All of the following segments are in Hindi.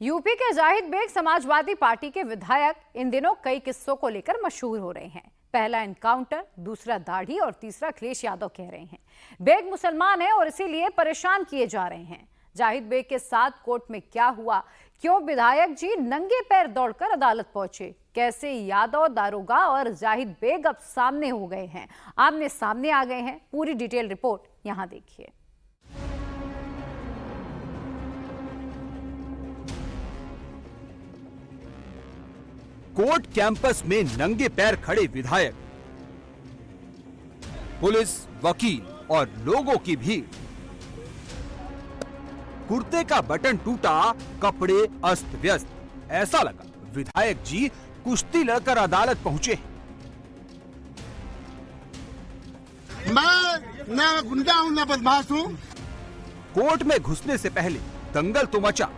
यूपी के जाहिद बेग समाजवादी पार्टी के विधायक इन दिनों कई किस्सों को लेकर मशहूर हो रहे हैं। पहला एनकाउंटर, दूसरा दाढ़ी और तीसरा अखिलेश यादव कह रहे हैं। बेग मुसलमान है और इसीलिए परेशान किए जा रहे हैं। जाहिद बेग के साथ कोर्ट में क्या हुआ, क्यों विधायक जी नंगे पैर दौड़कर अदालत पहुंचे, कैसे यादव, दारोगा और जाहिद बेग अब सामने हो गए हैं, आमने सामने आ गए हैं, पूरी डिटेल रिपोर्ट यहां देखिए। कोर्ट कैंपस में नंगे पैर खड़े विधायक, पुलिस, वकील और लोगों की भीड़। कुर्ते का बटन टूटा, कपड़े अस्त व्यस्त। ऐसा लगा विधायक जी कुश्ती लड़कर अदालत पहुंचे। मैं ना गुंडा हूं ना बदमाश हूं। कोर्ट में घुसने से पहले दंगल तो मचा,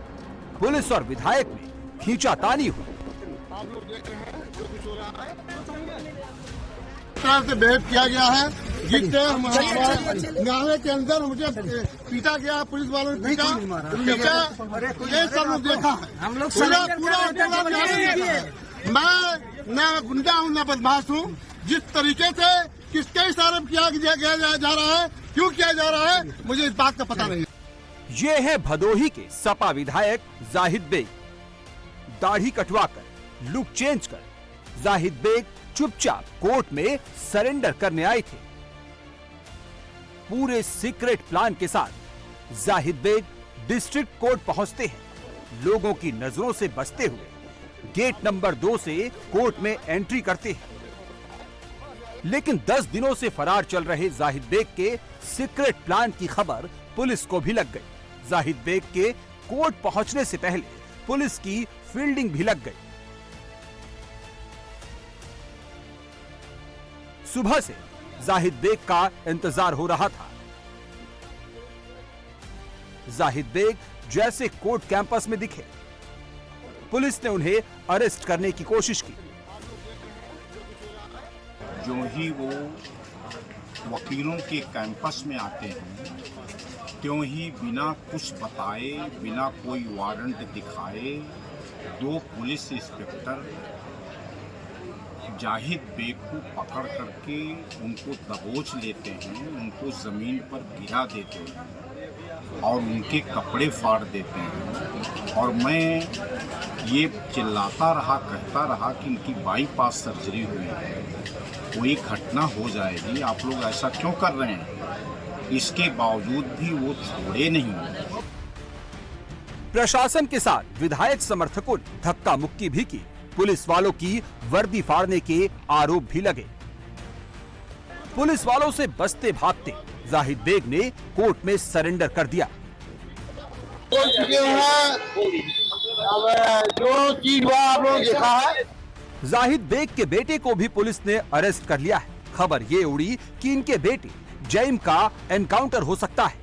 पुलिस और विधायक में खींचातानी हुई। आप लोग देख रहे हैं जो कुछ हो रहा है, तरह से बिहेव किया गया है। जिससे न्यायालय के अंदर मुझे पीटा गया, पुलिस वालों ने पीटा, ये सब लोग देखा है। हम लोग मैं ना गुंडा हूं ना बदमाश हूं। जिस तरीके से किसके इशारे किया जा रहा है, क्यों किया जा रहा है, मुझे इस बात का पता नहीं। ये है भदोही के सपा विधायक जाहिद बेग। दाढ़ी कटवाकर, लुक चेंज कर जाहिद बेग चुपचाप कोर्ट में सरेंडर करने आए थे। पूरे सीक्रेट प्लान के साथ जाहिद बेग डिस्ट्रिक्ट कोर्ट पहुंचते हैं। लोगों की नजरों से बचते हुए गेट नंबर 2 से कोर्ट में एंट्री करते हैं। लेकिन 10 दिनों से फरार चल रहे जाहिद बेग के सीक्रेट प्लान की खबर पुलिस को भी लग गई। जाहिद बेग के कोर्ट पहुंचने से पहले पुलिस की फील्डिंग भी लग गई। सुबह से जाहिद बेग का इंतजार हो रहा था। जाहिद बेग जैसे कोर्ट कैंपस में दिखे, पुलिस ने उन्हें अरेस्ट करने की कोशिश की। जो ही वो वकीलों के कैंपस में आते हैं, त्यों ही बिना कुछ बताए, बिना कोई वारंट दिखाए, 2 पुलिस इंस्पेक्टर जाहिद बेग को पकड़ करके उनको दबोच लेते हैं, उनको जमीन पर गिरा देते हैं और उनके कपड़े फाड़ देते हैं। और मैं ये चिल्लाता रहा, कहता रहा कि इनकी बाईपास सर्जरी हुई है, कोई घटना हो जाएगी, आप लोग ऐसा क्यों कर रहे हैं। इसके बावजूद भी वो छोड़े नहीं। प्रशासन के साथ विधायक समर्थकों ने धक्का मुक्की भी की। पुलिस वालों की वर्दी फाड़ने के आरोप भी लगे। पुलिस वालों से बचते भागते जाहिद बेग ने कोर्ट में सरेंडर कर दिया। जो चीज हुआ आप लोगों ने देखा है। जाहिद बेग के बेटे को भी पुलिस ने अरेस्ट कर लिया है। खबर ये उड़ी कि इनके बेटे जैम का एनकाउंटर हो सकता है,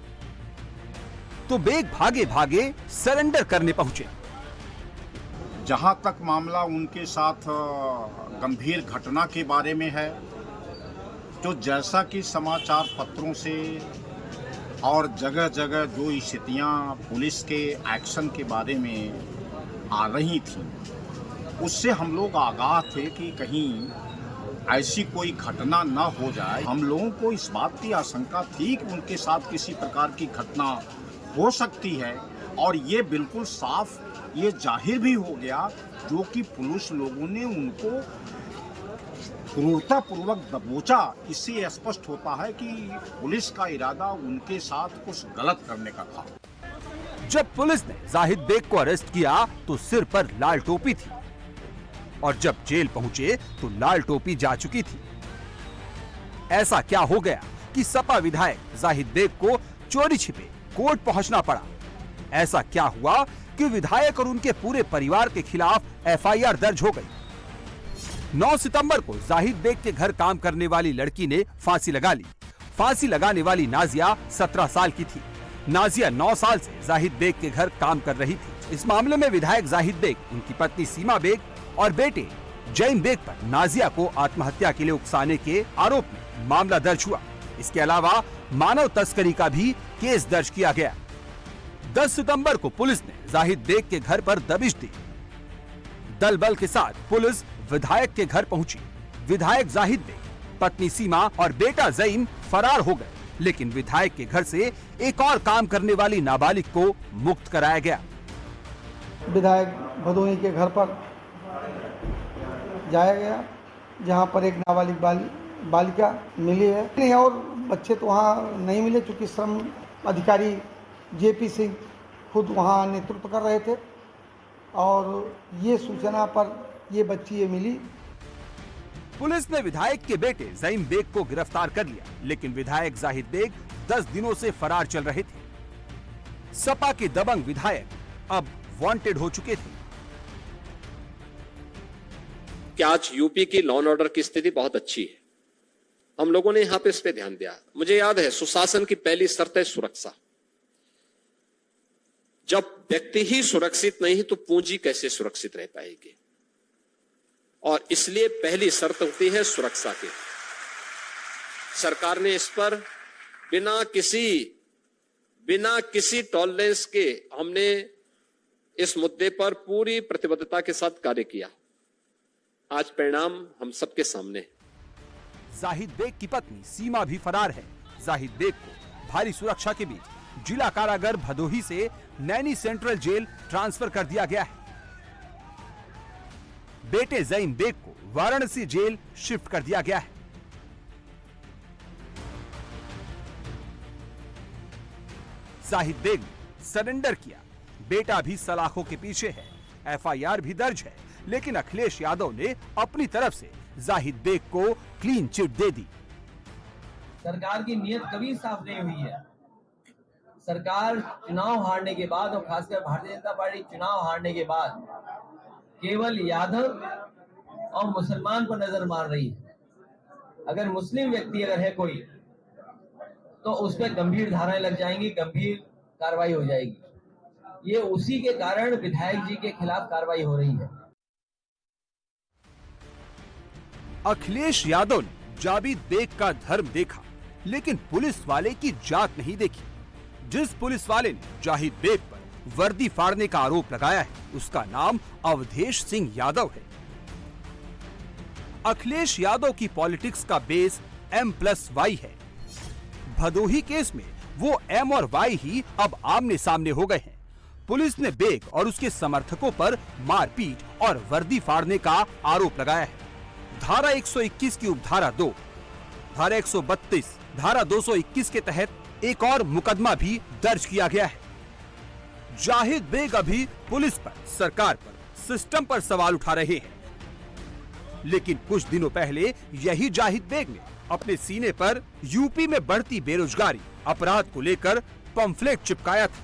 तो बेग भागे भागे सरेंडर करने पहुंचे। जहां तक मामला उनके साथ गंभीर घटना के बारे में है, तो जैसा कि समाचार पत्रों से और जगह जगह जो स्थितियां पुलिस के एक्शन के बारे में आ रही थी, उससे हम लोग आगाह थे कि कहीं ऐसी कोई घटना न हो जाए। हम लोगों को इस बात की आशंका थी कि उनके साथ किसी प्रकार की घटना हो सकती है, और ये बिल्कुल साफ ये जाहिर भी हो गया, जो कि पुलिस लोगों ने उनको क्रूरतापूर्वक दबोचा। इससे स्पष्ट होता है कि पुलिस का इरादा उनके साथ कुछ गलत करने का था। जब पुलिस ने जाहिद बेग को अरेस्ट किया तो सिर पर लाल टोपी थी, और जब जेल पहुंचे तो लाल टोपी जा चुकी थी। ऐसा क्या हो गया कि सपा विधायक जाहिद बेग को चोरी छिपे कोर्ट पहुंचना पड़ा? ऐसा क्या हुआ कि विधायक और उनके पूरे परिवार के खिलाफ एफआईआर दर्ज हो गई? 9 सितंबर को जाहिद बेग के घर काम करने वाली लड़की ने फांसी लगा ली। फांसी लगाने वाली नाजिया 17 साल की थी। नाजिया 9 साल से जाहिद बेग के घर काम कर रही थी। इस मामले में विधायक जाहिद बेग, उनकी पत्नी सीमा बेग और बेटे जैम बेग पर नाजिया को आत्महत्या के लिए उकसाने के आरोप में मामला दर्ज हुआ। इसके अलावा मानव तस्करी का भी केस दर्ज किया गया। 10 सितंबर को पुलिस ने जाहिद बेग के घर पर दबिश दी। दल बल के साथ पुलिस विधायक के घर पहुंची। विधायक जाहिद बेग, पत्नी सीमा और बेटा ज़ईम फरार हो गए, लेकिन विधायक के घर से एक और काम करने वाली नाबालिग को मुक्त कराया गया। विधायक भदोही के घर पर जाया गया, जहां पर एक नाबालिग बालिका मिली है और बच्चे तो वहां नहीं मिले, चूंकि श्रम अधिकारी जेपी सिंह खुद वहां नेतृत्व कर रहे थे और ये सूचना पर ये बच्ची मिली। पुलिस ने विधायक के बेटे ज़ईम बेग को गिरफ्तार कर लिया, लेकिन विधायक जाहिद बेग 10 दिनों से फरार चल रहे थे। सपा के दबंग विधायक अब वांटेड हो चुके थे। कि आज यूपी की लॉ एंड ऑर्डर की स्थिति बहुत अच्छी है। हम लोगों ने यहां पे इस पे ध्यान दिया। मुझे याद है, सुशासन की पहली शर्त है सुरक्षा। जब व्यक्ति ही सुरक्षित नहीं तो पूंजी कैसे सुरक्षित रह पाएगी, और इसलिए पहली शर्त होती है सुरक्षा की। सरकार ने इस पर बिना किसी टॉलरेंस के हमने इस मुद्दे पर पूरी प्रतिबद्धता के साथ कार्य किया। आज परिणाम हम सबके सामने है। जाहिद बेग की पत्नी सीमा भी फरार है। जाहिद बेग को भारी सुरक्षा के बीच जिला कारागार भदोही से नैनी सेंट्रल जेल ट्रांसफर कर दिया गया है। बेटे ज़ईम बेग को वाराणसी जेल शिफ्ट कर दिया गया है। जाहिद बेग ने सरेंडर किया। बेटा भी सलाखों के पीछे है। एफआईआर भी दर्ज है, लेकिन अखिलेश यादव ने अपनी तरफ से जाहिद बेग को क्लीन चिट दे दी। सरकार की नीयत कभी साफ नहीं हुई है। सरकार चुनाव हारने के बाद और खासकर भारतीय जनता पार्टी चुनाव हारने के बाद केवल यादव और मुसलमान पर नजर मार रही है। अगर मुस्लिम व्यक्ति अगर है कोई तो उस पर गंभीर धाराएं लग जाएंगी, गंभीर कार्रवाई हो जाएगी। ये उसी के कारण विधायक जी के खिलाफ कार्रवाई हो रही है। अखिलेश यादव ने जावेद बेग का धर्म देखा, लेकिन पुलिस वाले की जात नहीं देखी। जिस पुलिस वाले ने जाहिद बेग पर वर्दी फाड़ने का आरोप लगाया है, उसका नाम अवधेश सिंह यादव है। अखिलेश यादव की पॉलिटिक्स का बेस M+Y है। भदोही केस में वो M और Y ही अब आमने सामने हो गए हैं। पुलिस ने बेग और उसके समर्थकों पर मारपीट और वर्दी फाड़ने का आरोप लगाया है। धारा 121 की उपधारा 2, धारा 132, धारा 221 के तहत एक और मुकदमा भी दर्ज किया गया है। जाहिद बेग अभी पुलिस पर, सरकार पर, सिस्टम पर सवाल उठा रहे हैं, लेकिन कुछ दिनों पहले यही जाहिद बेग ने अपने सीने पर यूपी में बढ़ती बेरोजगारी, अपराध को लेकर पंफलेट चिपकाया था।